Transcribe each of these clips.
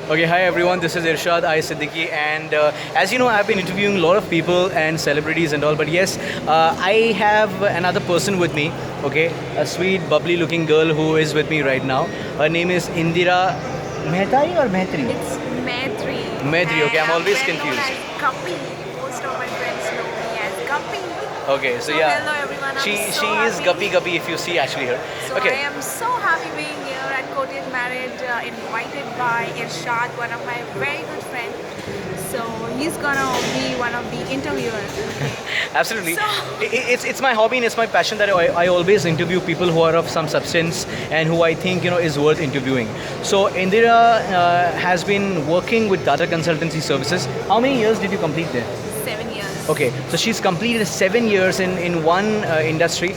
Okay, hi everyone. This is Irshad I Siddiqui, and as you know, I've been interviewing a lot of people and celebrities and all. But yes, I have another person with me. Okay, a sweet, bubbly-looking girl who is with me right now. Her name is Indira Mehtai or Mehtri? It's Maitri. Maitri. Okay, And I'm I'm always well known confused. as Guppy. Most of my friends know me as Guppy. Okay, so So yeah, hello everyone. she I'm so she is happy. Guppy Guppy if you see actually her. So Okay, I am so happy being here at Courtyard Marriage, invited by Irshad, one of my very good friends. So he's gonna be one of the interviewers. Okay. absolutely. So It's my hobby and it's my passion that I always interview people who are of some substance and who I think is worth interviewing. So Indira has been working with Tata Consultancy Services. How many years did you complete there? 7 years. Okay, so she's completed 7 years in one industry.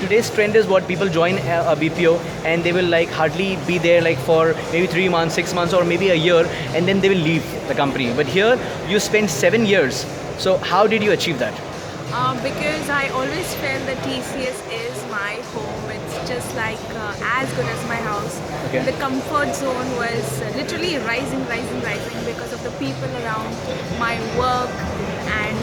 Today's trend is what people join a BPO and they will like hardly be there like for maybe 3 months, 6 months, or maybe a year, and then they will leave the company. But here you spent 7 years. So how did you achieve that? Because I always felt that TCS is my home. It's just like as good as my house. Okay. The comfort zone was literally rising because of the people around, my work, and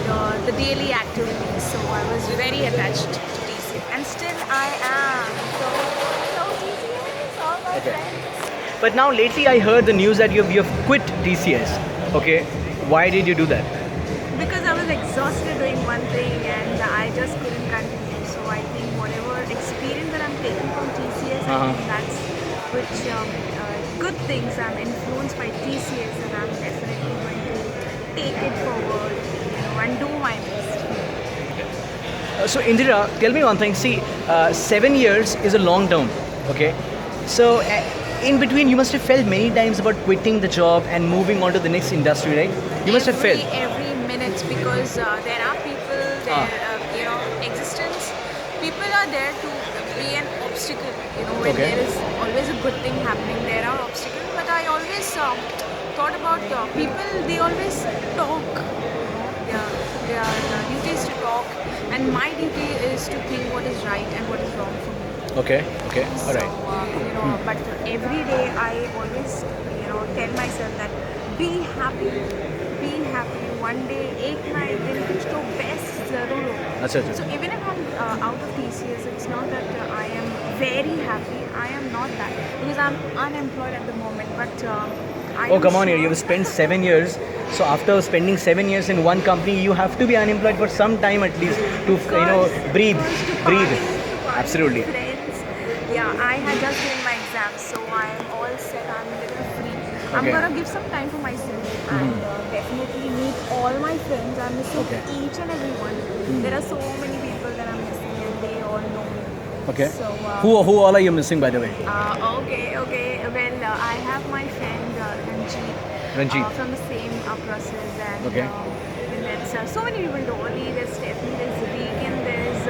the daily activities. So I was very attached to TCS, and still I am. So TCS, all my Okay. friends. But now lately I heard the news that you've quit TCS. Okay, why did you do that? Because I was exhausted doing one thing and I just couldn't continue. So I think whatever experience that I'm taking from TCS, I think that's which good things I'm influenced by TCS, and I'm definitely going to take it forward, and do my best. So Indira, tell me one thing. See, 7 years is a long term. Okay, so in between you must have felt many times about quitting the job and moving on to the next industry, right? You must have felt. Every minute, because there are people Ah. there, existence. People are there to be an obstacle. When Okay. there is always a good thing happening, there are obstacles. But I always thought about people. They always talk. Their duty is to talk, and my duty is to think what is right and what is wrong for me. Okay. Okay. All So, right. but every day I always, tell myself that be happy, be happy. One day, एक ना एक दिन कुछ तो best ज़रूर होगा. अच्छा, अच्छा. So even if I'm out of TCS, it's not that I am very happy. I am not that, because I'm unemployed at the moment. But I Oh, am come on here. sure You've spent 7 years. So after spending 7 years in one company, you have to be unemployed for some time at least to breathe, Because to breathe. party Absolutely. with friends. Yeah, I had just given my exams, so I'm all set. I'm a little free. I'm Okay. gonna give some time for myself and definitely meet all my friends. I'm missing Okay. each and every one. There are so many people that I'm missing, and they all know me. Okay. So Who all are you missing, by the way? okay. Well, I have my friend Ranjit. Ranjit. From the same process, and Okay. and there's so many people. Dolly, there's Stephanie, there's Regan, there's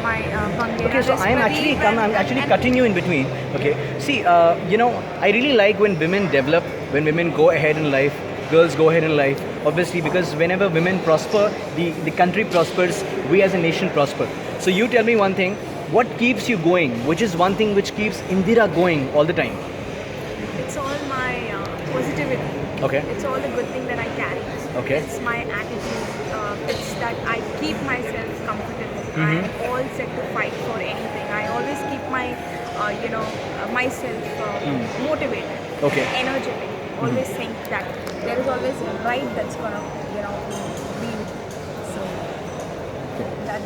my Bangera. Okay, so there's I'm Pradeep, actually and cutting you in between. Okay, see, I really like when women develop, when women go ahead in life, girls go ahead in life. Obviously, because whenever women prosper, the country prospers. We as a nation prosper. So you tell me one thing: what keeps you going? Which is one thing which keeps Indira going all the time? it's all my positivity. Okay. It's all the good thing that I carry. Okay. It's my attitude. It's that I keep myself comfortable. I'm all set to fight for anything. I always keep my, myself motivated, Okay. energetic. Always think that there is always a right that's gonna, be with me. So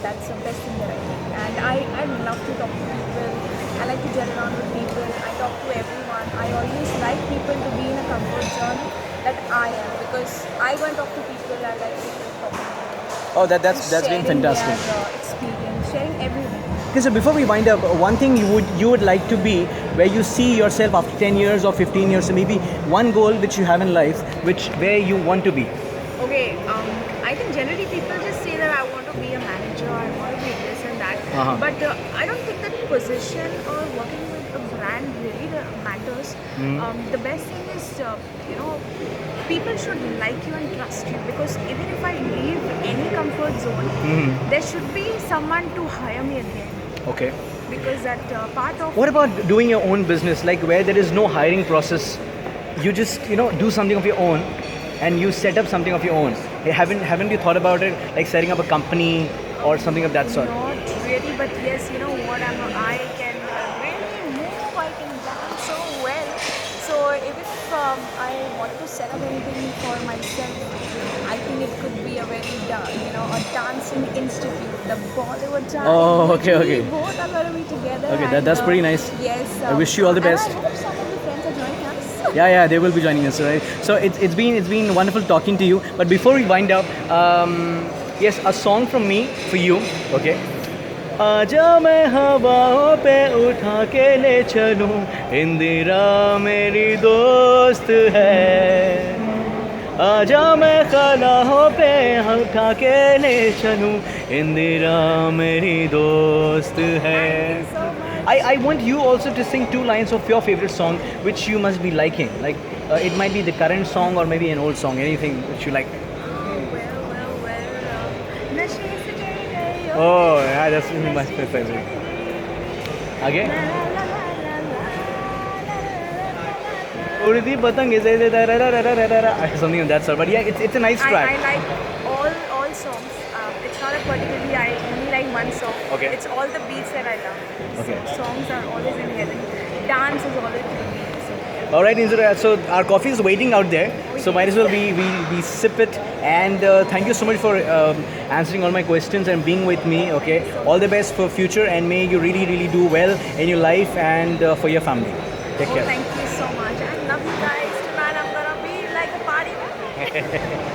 that's the best thing that I think. And I love to talk to people. I like to get around with people. I talk to everyone. I always like people to be in a comfort zone that I am, because I go and talk to people. I like people talking to me. Oh, that's been Sharing fantastic. their experience, sharing everything. Okay, so before we wind up, one thing you would like to be where you see yourself after 10 years or 15 years, so maybe one goal which you have in life, where you want to be. Okay, I think generally people just say that I want to be a manager, I want to be this and that. Uh-huh. But I don't think that position or working with a brand really matters. The best thing is, people should like you and trust you, because even if I leave any comfort zone, there should be someone to hire me again. Okay. Because that part of What about doing your own business, like where there is no hiring process, you just do something of your own, and you set up something of your own. Hey, haven't you thought about it, like setting up a company or something of that sort? Not really, but yes, you know what? I can really move. I can dance so well. So if I want to set up anything for myself, I think it could be a very a dancing institute, the Bollywood dance. Oh, okay, We okay. both are gonna be together. Okay, and, that's pretty nice. Yes. I wish you all the best. And I hope some of the friends are joining us. Yeah, they will be joining us, right? So it's been wonderful talking to you. But before we wind up, yes, a song from me for you, okay? आजा मैं हवाओं पे उठा के ले चलूं, इंदिरा मेरी दोस्त है। आजा मैं खलाहों पे उठा के ले चलूं, इंदिरा मेरी दोस्त है। Thank you so much. I want you also to sing 2 lines of your favorite song, which you must be liking. Like it might be the current song or maybe an old song, anything which you like. नशे से चढ़ गई हो। Oh, yeah, that's my favorite. Again? उड़ती पतंग is something of that sort. But yeah, it's a nice I track. like all songs. It's not a particularly I only like one song. Okay. It's all the beats that I love. Okay. So songs are always in heaven. Dance is always in me. So. All right, Indira. So our coffee is waiting out there. So might as well we sip it. And thank you so much for answering all my questions and being with me. Okay. All the best for future, and may you really do well in your life and for your family. Take care. Thank you so much. I love you guys. Tonight I'm gonna be like a party.